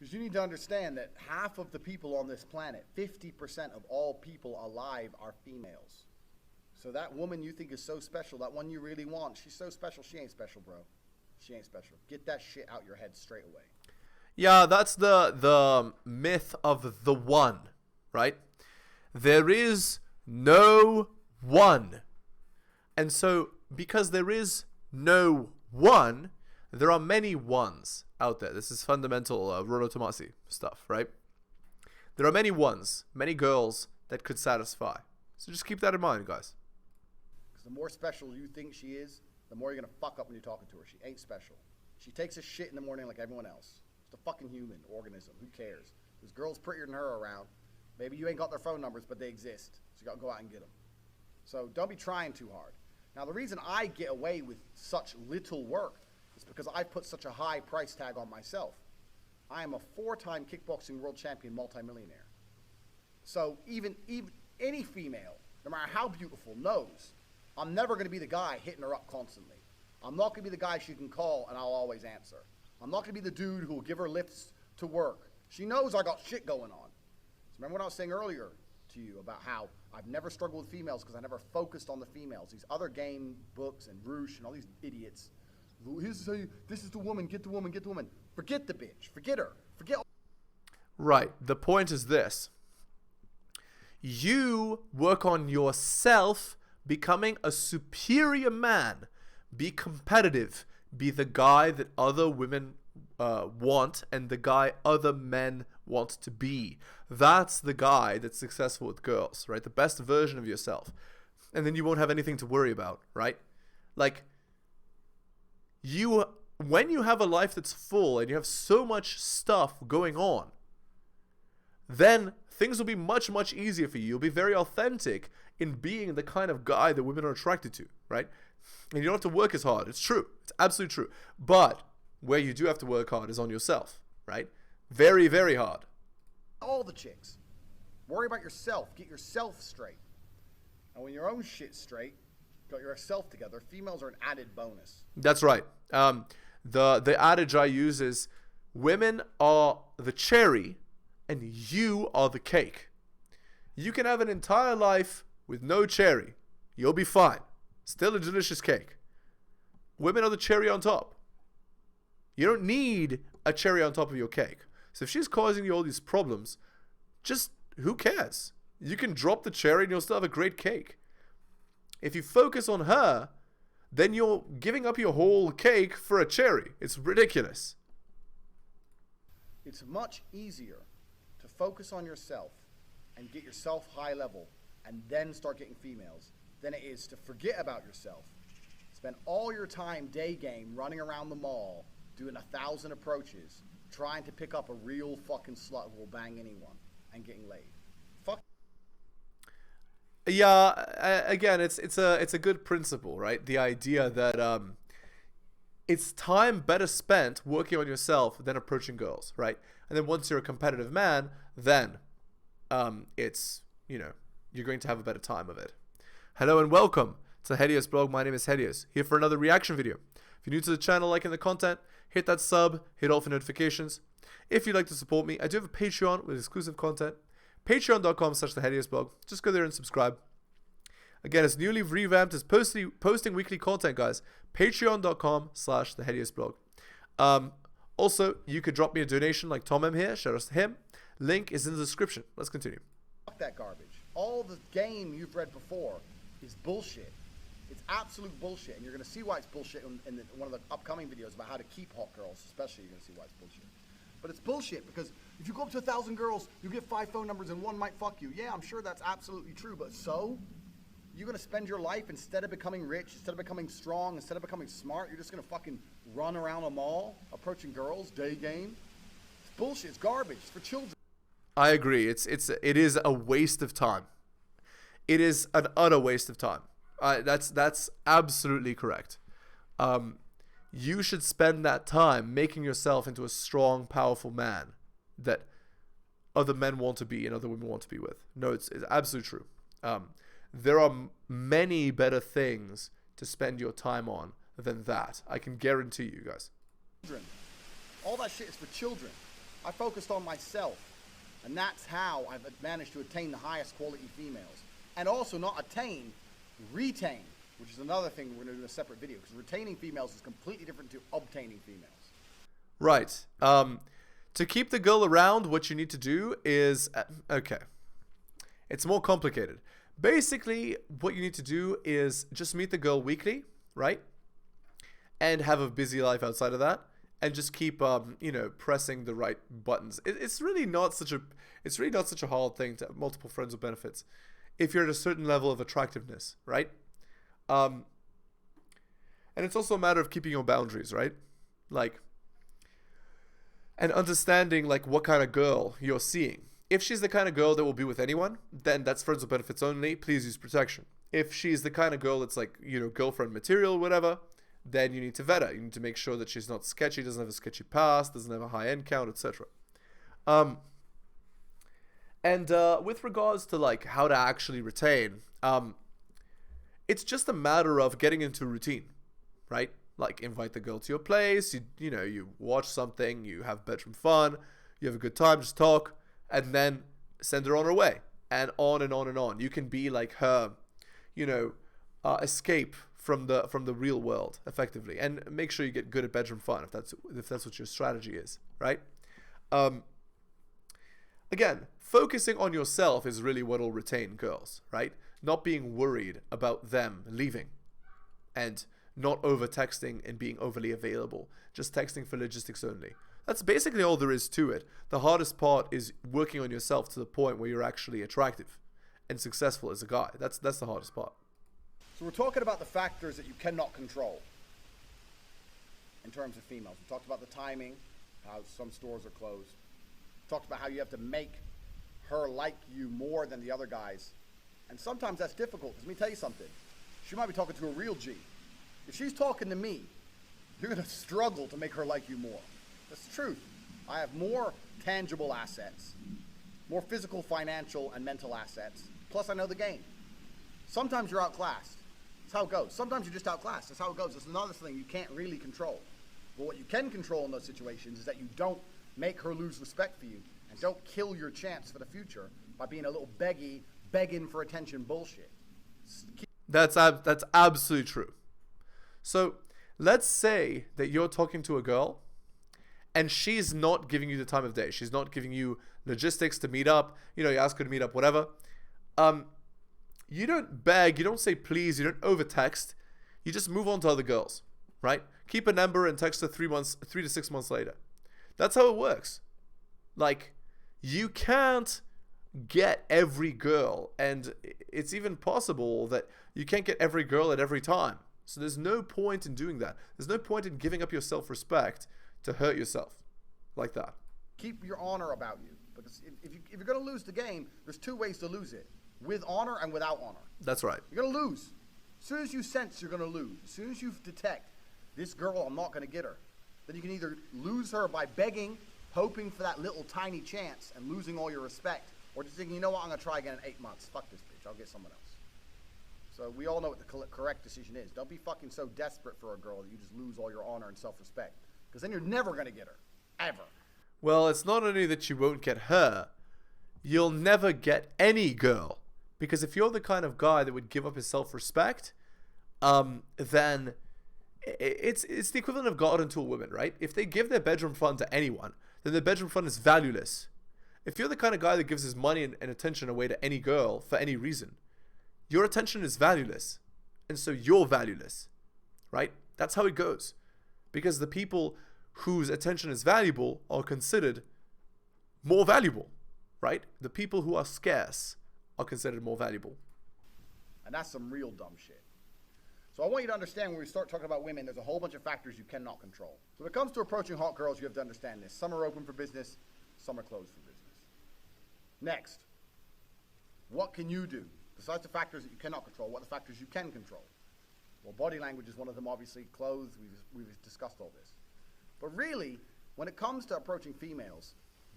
Because you need to understand that half of the people on this planet, 50% of all people alive, are females. So that woman you think is so special, that one you really want, she's so special, she ain't special, bro. She ain't special. Get that shit out your head straight away. Yeah, that's the myth of the one, right? There is no one. And so, because there is no one, there are many ones out there. This is fundamental Rollo Tomasi stuff, right? There are many ones, many girls that could satisfy. So just keep that in mind, guys. Because the more special you think she is, the more you're going to fuck up when you're talking to her. She ain't special. She takes a shit in the morning like everyone else. Just a fucking human organism. Who cares? There's girls prettier than her around. Maybe you ain't got their phone numbers, but they exist. So you got to go out and get them. So don't be trying too hard. Now, the reason I get away with such little work is because I put such a high price tag on myself. I am a 4-time kickboxing world champion multimillionaire. So even any female, no matter how beautiful, knows I'm never going to be the guy hitting her up constantly. I'm not going to be the guy she can call and I'll always answer. I'm not going to be the dude who will give her lifts to work. She knows I got shit going on. So remember what I was saying earlier to you about how I've never struggled with females because I never focused on the females. These other game books and Roosh and all these idiots. This is the woman, get the woman, get the woman. Forget the bitch. Forget her. Forget. Right. The point is this. You work on yourself becoming a superior man. Be competitive. Be the guy that other women want and the guy other men want to be. That's the guy that's successful with girls, right? The best version of yourself. And then you won't have anything to worry about, right? Like, when you have a life that's full and you have so much stuff going on, then things will be much, much easier for you. You'll be very authentic in being the kind of guy that women are attracted to, right? And you don't have to work as hard. It's true. It's absolutely true. But where you do have to work hard is on yourself, right? Very, very hard. All the chicks. Worry about yourself. Get yourself straight. And when your own shit's straight, got yourself together, females are an added bonus. That's right. The adage I use is women are the cherry and you are the cake. You can have an entire life with no cherry. You'll be fine. Still a delicious cake. Women are the cherry on top. You don't need a cherry on top of your cake. So if she's causing you all these problems, just who cares? You can drop the cherry and you'll still have a great cake. If you focus on her, then you're giving up your whole cake for a cherry. It's ridiculous. It's much easier to focus on yourself and get yourself high level and then start getting females than it is to forget about yourself. Spend all your time day game running around the mall, doing 1,000 approaches, trying to pick up a real fucking slut who will bang anyone and getting laid. Fuck. Yeah, again, it's a good principle, right? The idea that it's time better spent working on yourself than approaching girls, right? And then once you're a competitive man, then it's, you're going to have a better time of it. Hello and welcome to the Helios blog. My name is Helios, here for another reaction video. If you're new to the channel, liking the content, hit that sub, hit all for notifications. If you'd like to support me, I do have a Patreon with exclusive content. Patreon.com/theheliosblog. Just go there and subscribe. Again, it's newly revamped. It's posting weekly content, guys. Patreon.com/theheliosblog. Also, you could drop me a donation like Tom M here. Shout out to him. Link is in the description. Let's continue. Fuck that garbage. All the game you've read before is bullshit. It's absolute bullshit, and you're going to see why it's bullshit in one of the upcoming videos about how to keep hot girls, especially. You're going to see why it's bullshit. But it's bullshit because if you go up to 1,000 girls, you get 5 phone numbers and one might fuck you. Yeah, I'm sure that's absolutely true, but so? You're going to spend your life, instead of becoming rich, instead of becoming strong, instead of becoming smart, you're just going to fucking run around a mall, approaching girls, day game? It's bullshit. It's garbage. It's for children. I agree. It is a waste of time. It is an utter waste of time. That's absolutely correct. You should spend that time making yourself into a strong, powerful man that other men want to be and other women want to be with. No, it's absolutely true. There are many better things to spend your time on than that. I can guarantee you guys. All that shit is for children. I focused on myself. And that's how I've managed to attain the highest quality females. And also not attain, retain, which is another thing we're going to do in a separate video, because retaining females is completely different to obtaining females. Right. To keep the girl around, what you need to do is, okay, it's more complicated. Basically, what you need to do is just meet the girl weekly, right? And have a busy life outside of that. And just keep, you know, pressing the right buttons. It's really not such a hard thing to have multiple friends with benefits, if you're at a certain level of attractiveness, right? And it's also a matter of keeping your boundaries, right? Like, and understanding like what kind of girl you're seeing. If she's the kind of girl that will be with anyone, then that's friends with benefits only. Please use protection. If she's the kind of girl that's like, you know, girlfriend material, whatever, then you need to vet her. You need to make sure that she's not sketchy, doesn't have a sketchy past, doesn't have a high end count, etc. With regards to like how to actually retain, it's just a matter of getting into routine, right? Like invite the girl to your place, you know, you watch something, you have bedroom fun, you have a good time, just talk, and then send her on her way, and on and on and on. You can be like her, you know, escape from the real world effectively, and make sure you get good at bedroom fun if that's what your strategy is, right? Again, focusing on yourself is really what will retain girls, right? Not being worried about them leaving, and not over texting and being overly available, just texting for logistics only. That's basically all there is to it. The hardest part is working on yourself to the point where you're actually attractive and successful as a guy. That's the hardest part. So we're talking about the factors that you cannot control in terms of females. We talked about the timing, how some stores are closed. We talked about how you have to make her like you more than the other guys. And sometimes that's difficult, because let me tell you something. She might be talking to a real G. If she's talking to me, you're going to struggle to make her like you more. That's the truth. I have more tangible assets, more physical, financial, and mental assets. Plus, I know the game. Sometimes you're outclassed. That's how it goes. Sometimes you're just outclassed. That's how it goes. That's another thing you can't really control. But what you can control in those situations is that you don't make her lose respect for you, and don't kill your chance for the future by being a little begging for attention bullshit. That's absolutely true. So let's say that you're talking to a girl and she's not giving you the time of day. She's not giving you logistics to meet up. You know, you ask her to meet up, whatever. You don't beg, you don't say please, you don't over-text. You just move on to other girls, right? Keep a number and text her 3 to 6 months later. That's how it works. Like, you can't get every girl, and it's even possible that you can't get every girl at every time. So there's no point in doing that. There's no point in giving up your self-respect to hurt yourself like that. Keep your honor about you, because if you're going to lose the game, there's two ways to lose it: with honor and without honor. That's right. You're going to lose. As soon as you sense you're going to lose, as soon as you detect, this girl, I'm not going to get her, then you can either lose her by begging, hoping for that little tiny chance and losing all your respect, or just thinking, you know what, I'm going to try again in 8 months. Fuck this bitch. I'll get someone else. So we all know what the correct decision is. Don't be fucking so desperate for a girl that you just lose all your honor and self-respect, because then you're never going to get her. Ever. Well, it's not only that you won't get her, you'll never get any girl. Because if you're the kind of guy that would give up his self-respect, then it's the equivalent of God unto a woman, right? If they give their bedroom fun to anyone, then their bedroom fun is valueless. If you're the kind of guy that gives his money and attention away to any girl for any reason, your attention is valueless. And so you're valueless, right? That's how it goes. Because the people whose attention is valuable are considered more valuable, right? The people who are scarce are considered more valuable. And that's some real dumb shit. So I want you to understand, when we start talking about women, there's a whole bunch of factors you cannot control. So when it comes to approaching hot girls, you have to understand this. Some are open for business, some are closed for business. Next, what can you do? Besides the factors that you cannot control, what are the factors you can control? Well, body language is one of them, obviously. Clothes, we've discussed all this. But really, when it comes to approaching females,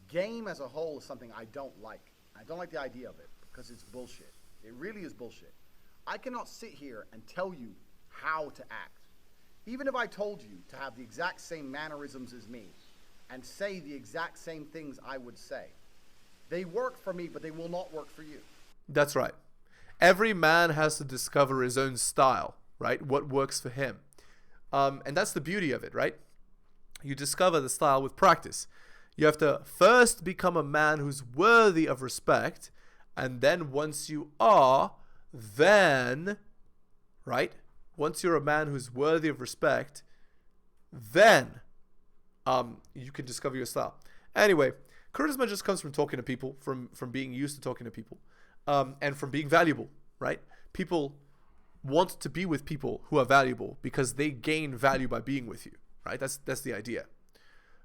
game as a whole is something I don't like. I don't like the idea of it, because it's bullshit. It really is bullshit. I cannot sit here and tell you how to act. Even if I told you to have the exact same mannerisms as me, and say the exact same things I would say. They work for me, but they will not work for you. That's right. Every man has to discover his own style, right? What works for him. And that's the beauty of it, right? You discover the style with practice. You have to first become a man who's worthy of respect. And then once you are, then, right? Once you're a man who's worthy of respect, then you can discover your style. Anyway, charisma just comes from talking to people, from being used to talking to people, and from being valuable, right? People want to be with people who are valuable because they gain value by being with you, right? That's the idea.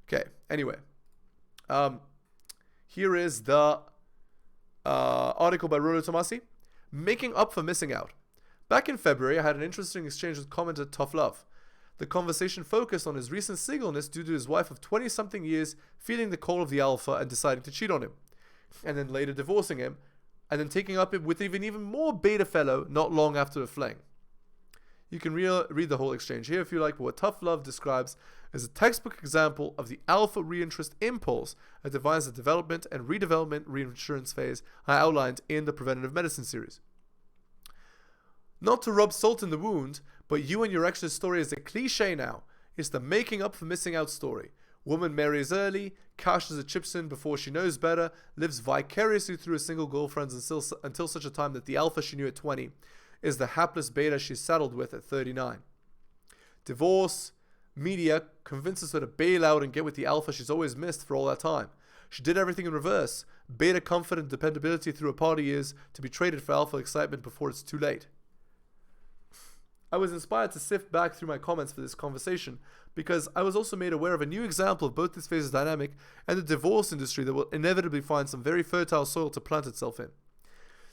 Okay, anyway. Here is the article by Rollo Tomasi, Making Up for Missing Out. Back in February, I had an interesting exchange with commenter Tough Love. The conversation focused on his recent singleness due to his wife of 20-something years feeling the call of the alpha and deciding to cheat on him, and then later divorcing him, and then taking up with even more beta fellow not long after the fling. You can read the whole exchange here if you like, but what Tough Love describes is a textbook example of the alpha reinterest impulse that defines the development and redevelopment reinsurance phase I outlined in the preventative medicine series. Not to rub salt in the wound, but you and your ex's story is a cliche now. It's the making up for missing out story. Woman marries early, cashes the chips in before she knows better, lives vicariously through a single girlfriend until such a time that the alpha she knew at 20 is the hapless beta she's saddled with at 39. Divorce, media convinces her to bail out and get with the alpha she's always missed for all that time. She did everything in reverse. Beta comfort and dependability through her party years to be traded for alpha excitement before it's too late. I was inspired to sift back through my comments for this conversation because I was also made aware of a new example of both this phase's dynamic and the divorce industry that will inevitably find some very fertile soil to plant itself in.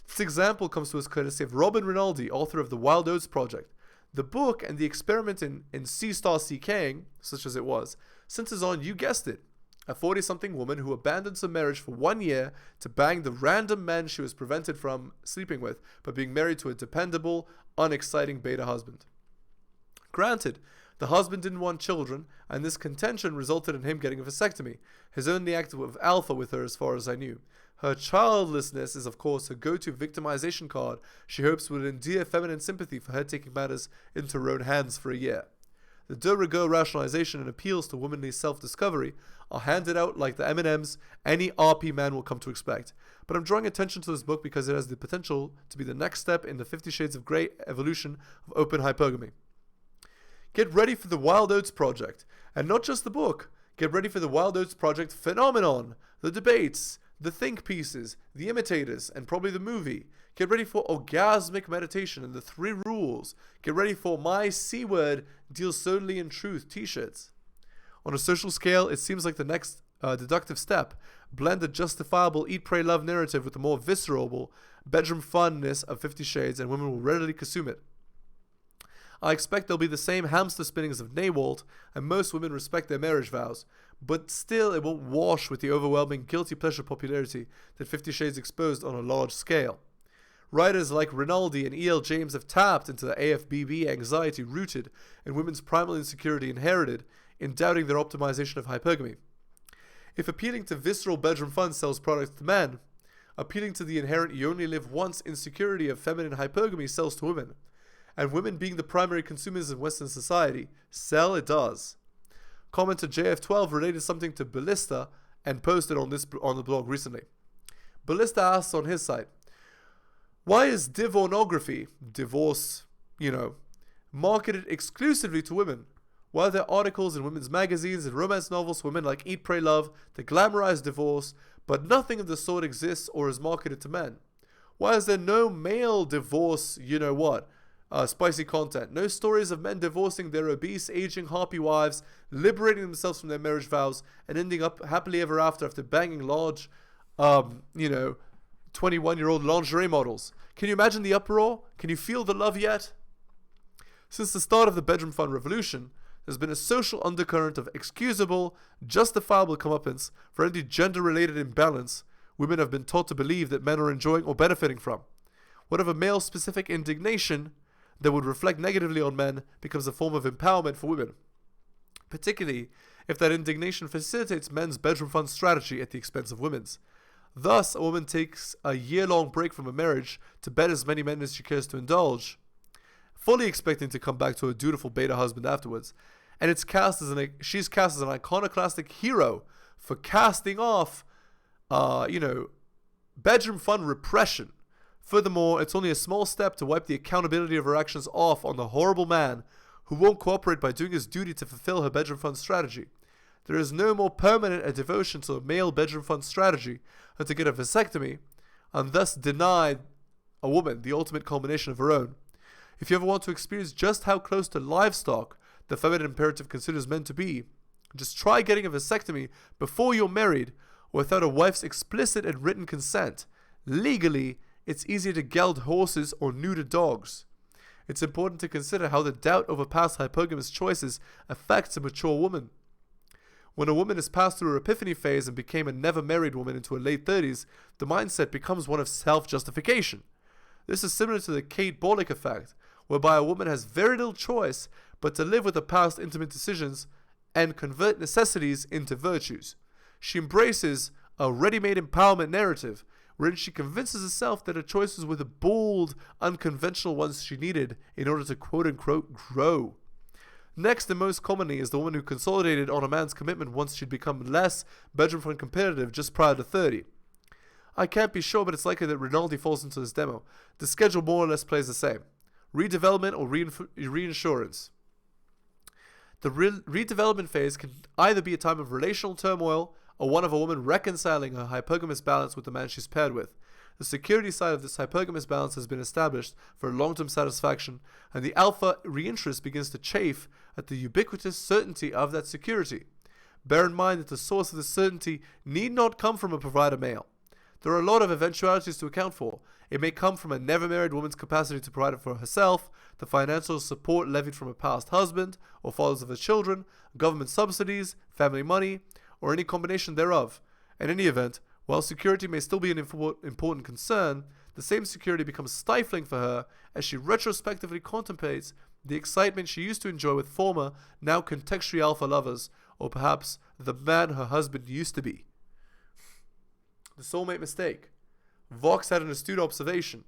This example comes to us courtesy of Robin Rinaldi, author of the Wild Oats Project. The book and the experiment in C-star CKing, such as it was, centers on, you guessed it, a 40-something woman who abandons her marriage for 1 year to bang the random men she was prevented from sleeping with by being married to a dependable, unexciting beta husband. Granted, the husband didn't want children, and this contention resulted in him getting a vasectomy, his only act of alpha with her as far as I knew. Her childlessness is of course her go-to victimization card she hopes would endear feminine sympathy for her taking matters into her own hands for a year. The de rigueur rationalization and appeals to womanly self-discovery are handed out like the M&Ms any RP man will come to expect. But I'm drawing attention to this book because it has the potential to be the next step in the 50 Shades of Grey evolution of open hypergamy. Get ready for the Wild Oats Project, and not just the book. Get ready for the Wild Oats Project phenomenon, the debates, the think pieces, the imitators, and probably the movie. Get ready for orgasmic meditation and the 3 rules. Get ready for my C-word deals solely in truth t-shirts. On a social scale, it seems like the next deductive step. Blend the justifiable eat, pray, love narrative with the more visceral bedroom funness of 50 Shades, and women will readily consume it. I expect there'll be the same hamster spinnings of nawalt, and most women respect their marriage vows, but still it won't wash with the overwhelming guilty pleasure popularity that 50 Shades exposed on a large scale. Writers like Rinaldi and E.L. James have tapped into the AFBB anxiety rooted in women's primal insecurity inherited in doubting their optimization of hypergamy. If appealing to visceral bedroom fun sells products to men, appealing to the inherent you only live once insecurity of feminine hypergamy sells to women. And women being the primary consumers in Western society, sell it does. Commenter JF12 related something to Ballista and posted on the blog recently. Ballista asks on his site, why is divornography, divorce, marketed exclusively to women? Why are there articles in women's magazines and romance novels for women like Eat, Pray, Love that glamorize divorce, but nothing of the sort exists or is marketed to men? Why is there no male divorce, spicy content? No stories of men divorcing their obese, aging harpy wives, liberating themselves from their marriage vows, and ending up happily ever after banging large, 21-year-old lingerie models. Can you imagine the uproar? Can you feel the love yet? Since the start of the bedroom fun revolution, there's been a social undercurrent of excusable, justifiable comeuppance for any gender-related imbalance women have been taught to believe that men are enjoying or benefiting from. Whatever male-specific indignation that would reflect negatively on men becomes a form of empowerment for women, particularly if that indignation facilitates men's bedroom fun strategy at the expense of women's. Thus, a woman takes a year-long break from a marriage to bed as many men as she cares to indulge, fully expecting to come back to a dutiful beta husband afterwards, and she's cast as an iconoclastic hero for casting off, bedroom fun repression. Furthermore, it's only a small step to wipe the accountability of her actions off on the horrible man who won't cooperate by doing his duty to fulfill her bedroom fun strategy. There is no more permanent a devotion to a male bedroom fun strategy than to get a vasectomy and thus deny a woman the ultimate culmination of her own. If you ever want to experience just how close to livestock the feminine imperative considers men to be, just try getting a vasectomy before you're married without a wife's explicit and written consent. Legally, it's easier to geld horses or neuter dogs. It's important to consider how the doubt over past hypergamous choices affects a mature woman. When a woman has passed through her epiphany phase and became a never-married woman into her late 30s, the mindset becomes one of self-justification. This is similar to the Kate Bollick effect, whereby a woman has very little choice but to live with the past intimate decisions and convert necessities into virtues. She embraces a ready-made empowerment narrative, wherein she convinces herself that her choices were the bold, unconventional ones she needed in order to quote-unquote grow. Next and most commonly is the woman who consolidated on a man's commitment once she'd become less bedroom fun competitive just prior to 30. I can't be sure, but it's likely that Rinaldi falls into this demo. The schedule more or less plays the same. Redevelopment or reinsurance. The redevelopment phase can either be a time of relational turmoil or one of a woman reconciling her hypergamous balance with the man she's paired with. The security side of this hypergamous balance has been established for long-term satisfaction, and the alpha reinterest begins to chafe at the ubiquitous certainty of that security. Bear in mind that the source of this certainty need not come from a provider male. There are a lot of eventualities to account for. It may come from a never-married woman's capacity to provide for herself, the financial support levied from a past husband or fathers of her children, government subsidies, family money, or any combination thereof. In any event, while security may still be an important concern, the same security becomes stifling for her as she retrospectively contemplates the excitement she used to enjoy with former, now contextually alpha lovers, or perhaps the man her husband used to be. The soulmate mistake. Vox had an astute observation.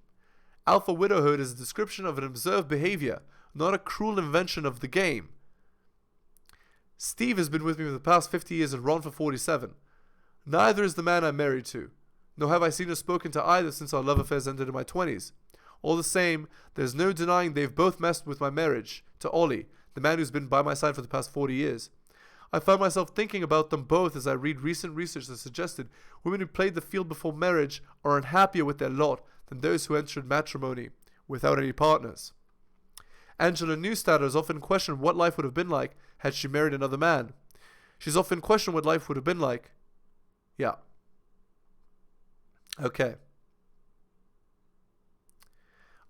Alpha widowhood is a description of an observed behavior, not a cruel invention of the game. Steve has been with me for the past 50 years and Ron for 47. Neither is the man I'm married to, nor have I seen or spoken to either since our love affairs ended in my 20s. All the same, there's no denying they've both messed with my marriage to Ollie, the man who's been by my side for the past 40 years. I find myself thinking about them both as I read recent research that suggested women who played the field before marriage are unhappier with their lot than those who entered matrimony without any partners. Angela Neustadt has often questioned what life would have been like had she married another man. She's often questioned what life would have been like. Yeah. Okay.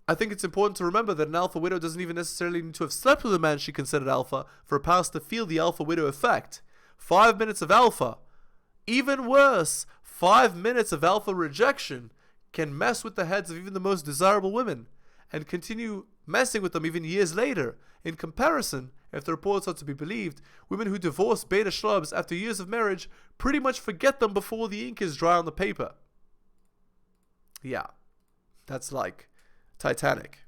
I think it's important to remember that an alpha widow doesn't even necessarily need to have slept with a man she considered alpha for a past to feel the alpha widow effect. 5 minutes of alpha. Even worse, 5 minutes of alpha rejection can mess with the heads of even the most desirable women and continue messing with them even years later. In comparison, if the reports are to be believed, women who divorce beta schlubs after years of marriage pretty much forget them before the ink is dry on the paper. Yeah, that's like Titanic.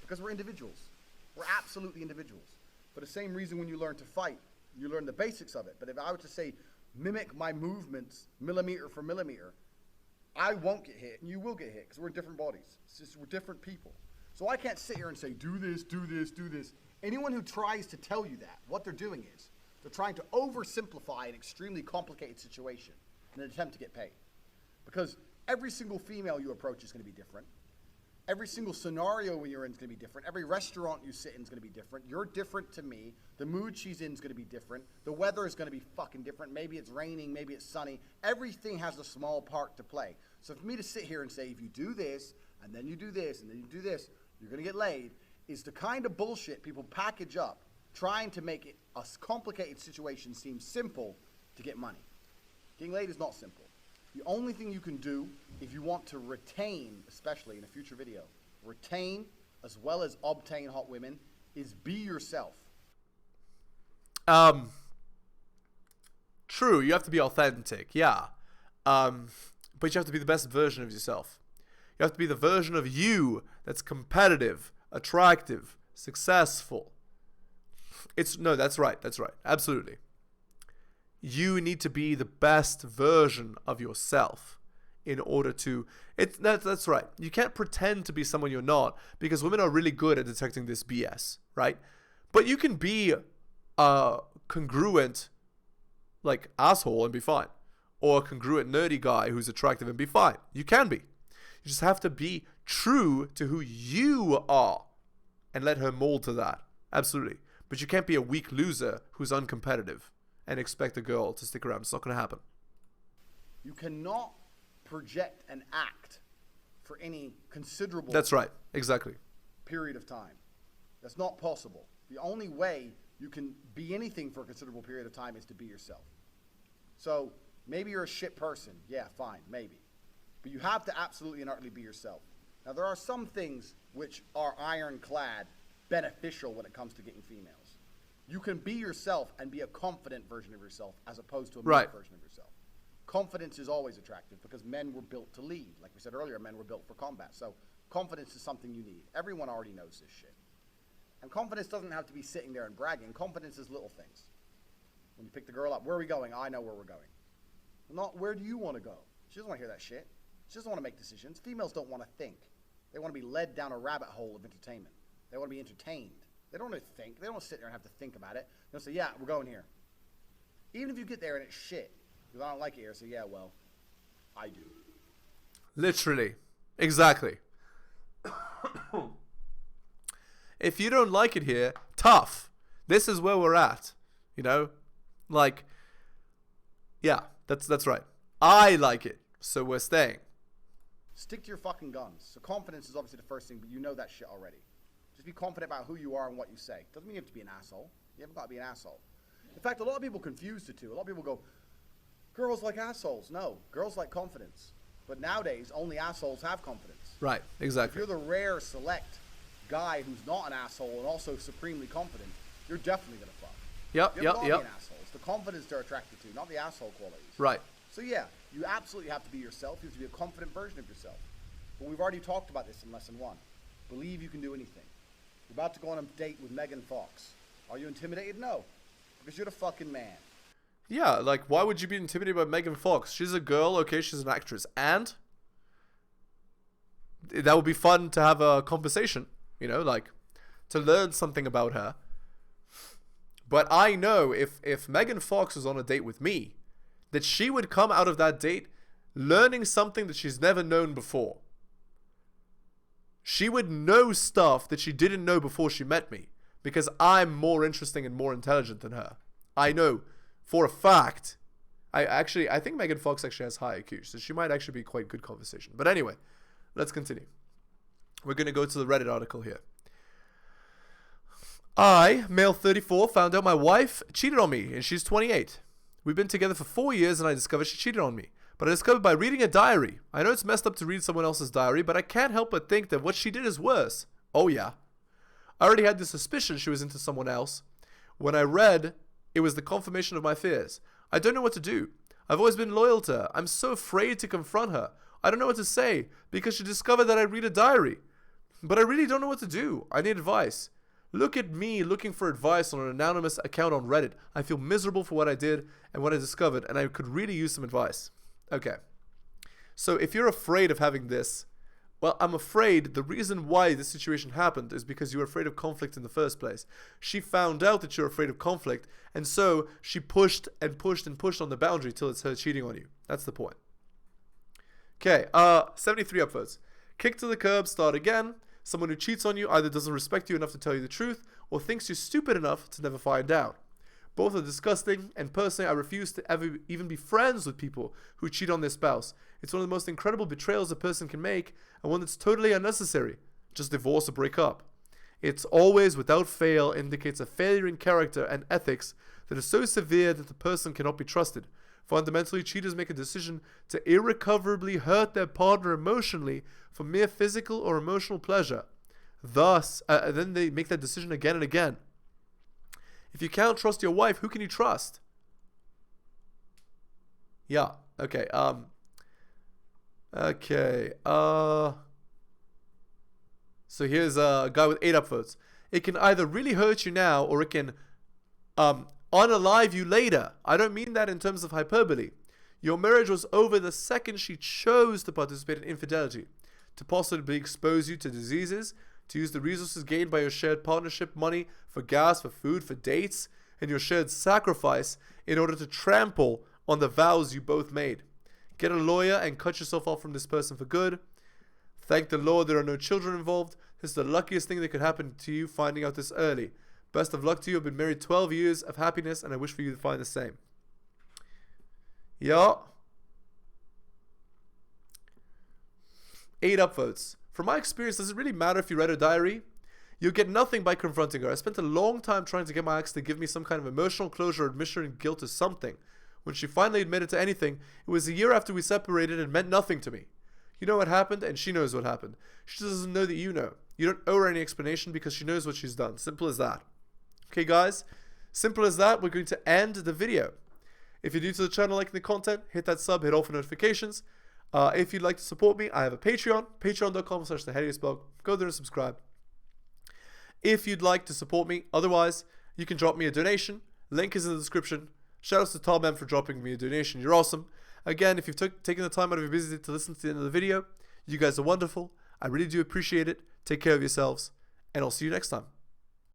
Because we're individuals. We're absolutely individuals. For the same reason when you learn to fight, you learn the basics of it. But if I were to say, mimic my movements millimeter for millimeter, I won't get hit and you will get hit because we're in different bodies. It's just we're different people. So I can't sit here and say, do this, do this, do this. Anyone who tries to tell you that, what they're doing is they're trying to oversimplify an extremely complicated situation in an attempt to get paid. Because every single female you approach is going to be different. Every single scenario when you're in is going to be different. Every restaurant you sit in is going to be different. You're different to me. The mood she's in is going to be different. The weather is going to be fucking different. Maybe it's raining, maybe it's sunny. Everything has a small part to play. So for me to sit here and say, if you do this, and then you do this, and then you do this, you're going to get laid, is the kind of bullshit people package up, trying to make it a complicated situation seem simple to get money. Getting laid is not simple. The only thing you can do if you want to retain, especially in a future video, retain as well as obtain hot women, is be yourself. True, you have to be authentic, yeah. But you have to be the best version of yourself. You have to be the version of you that's competitive, attractive, successful. No, that's right. Absolutely. You need to be the best version of yourself in order to... That's right. You can't pretend to be someone you're not, because women are really good at detecting this BS, right? But you can be a congruent, like, asshole and be fine. Or a congruent nerdy guy who's attractive and be fine. You can be. You just have to be true to who you are and let her mold to that. Absolutely. But you can't be a weak loser who's uncompetitive and expect a girl to stick around. It's not going to happen. You cannot project an act for any considerable... That's right. Exactly. ...period of time. That's not possible. The only way you can be anything for a considerable period of time is to be yourself. So maybe you're a shit person. Yeah, fine, maybe. But you have to absolutely and utterly be yourself. Now, there are some things which are ironclad beneficial when it comes to getting females. You can be yourself and be a confident version of yourself as opposed to a weak version of yourself. Confidence is always attractive because men were built to lead. Like we said earlier, men were built for combat. So confidence is something you need. Everyone already knows this shit. And confidence doesn't have to be sitting there and bragging. Confidence is little things. When you pick the girl up, where are we going? I know where we're going. Not where do you want to go? She doesn't want to hear that shit. She doesn't want to make decisions. Females don't want to think. They want to be led down a rabbit hole of entertainment. They want to be entertained. They don't want to think. They don't want to sit there and have to think about it. They'll say, yeah, we're going here. Even if you get there and it's shit, because I don't like it here, say, yeah, well, I do. Literally. Exactly. If you don't like it here, tough. This is where we're at. You know? Like, yeah, that's right. I like it, so we're staying. Stick to your fucking guns. So confidence is obviously the first thing, but you know that shit already. Just be confident about who you are and what you say. Doesn't mean you have to be an asshole. You haven't got to be an asshole. In fact, a lot of people confuse the two. A lot of people go, girls like assholes. No, girls like confidence. But nowadays, only assholes have confidence. Right, exactly. If you're the rare, select guy who's not an asshole and also supremely confident, you're definitely going to fuck. Yep. Be an asshole. It's the confidence they're attracted to, not the asshole qualities. Right. So yeah, you absolutely have to be yourself. You have to be a confident version of yourself. But we've already talked about this in lesson 1. Believe you can do anything. You're about to go on a date with Megan Fox. Are you intimidated? No. Because you're the fucking man. Yeah, like, why would you be intimidated by Megan Fox? She's a girl, okay, she's an actress. And that would be fun to have a conversation, you know, like, to learn something about her. But I know if Megan Fox was on a date with me, that she would come out of that date learning something that she's never known before. She would know stuff that she didn't know before she met me, because I'm more interesting and more intelligent than her. I know for a fact. I think Megan Fox actually has high IQ, so she might actually be quite good conversation. But anyway, let's continue. We're going to go to the Reddit article here. I, male 34, found out my wife cheated on me, and she's 28. We've been together for 4 years, and I discovered she cheated on me. But I discovered by reading a diary. I know it's messed up to read someone else's diary, but I can't help but think that what she did is worse. Oh yeah. I already had the suspicion she was into someone else. When I read, it was the confirmation of my fears. I don't know what to do. I've always been loyal to her. I'm so afraid to confront her. I don't know what to say, because she discovered that I read a diary. But I really don't know what to do. I need advice. Look at me looking for advice on an anonymous account on Reddit. I feel miserable for what I did and what I discovered, and I could really use some advice. Okay. So if you're afraid of having this, well, I'm afraid the reason why this situation happened is because you were afraid of conflict in the first place. She found out that you're afraid of conflict, and so she pushed and pushed and pushed on the boundary till it's her cheating on you. That's the point. Okay, 73 upvotes. Kick to the curb, start again. Someone who cheats on you either doesn't respect you enough to tell you the truth or thinks you're stupid enough to never find out. Both are disgusting, and personally I refuse to ever even be friends with people who cheat on their spouse. It's one of the most incredible betrayals a person can make, and one that's totally unnecessary. Just divorce or break up. It's always, without fail, indicates a failure in character and ethics that is so severe that the person cannot be trusted. Fundamentally, cheaters make a decision to irrecoverably hurt their partner emotionally for mere physical or emotional pleasure. Thus, then they make that decision again and again. If you can't trust your wife, who can you trust? Yeah. Okay. Okay. So here's a guy with 8 upvotes. It can either really hurt you now, or it can unalive you later. I don't mean that in terms of hyperbole. Your marriage was over the second she chose to participate in infidelity, to possibly expose you to diseases, to use the resources gained by your shared partnership money for gas, for food, for dates, and your shared sacrifice in order to trample on the vows you both made. Get a lawyer and cut yourself off from this person for good. Thank the Lord there are no children involved. This is the luckiest thing that could happen to you, finding out this early. Best of luck to you. I've been married 12 years of happiness, and I wish for you to find the same. Yeah. 8 upvotes. From my experience, does it really matter if you read her diary? You'll get nothing by confronting her. I spent a long time trying to get my ex to give me some kind of emotional closure, admission, and guilt to something. When she finally admitted to anything, it was a year after we separated and meant nothing to me. You know what happened, and she knows what happened. She doesn't know that you know. You don't owe her any explanation because she knows what she's done. Simple as that. Okay, guys? Simple as that. We're going to end the video. If you're new to the channel, liking the content, hit that sub, hit all for notifications. If you'd like to support me, I have a Patreon, patreon.com/theheliosblog. Go there and subscribe. If you'd like to support me, otherwise, you can drop me a donation. Link is in the description. Shout out to Tom for dropping me a donation. You're awesome. Again, if you've taken the time out of your busy day to listen to the end of the video, you guys are wonderful. I really do appreciate it. Take care of yourselves, and I'll see you next time.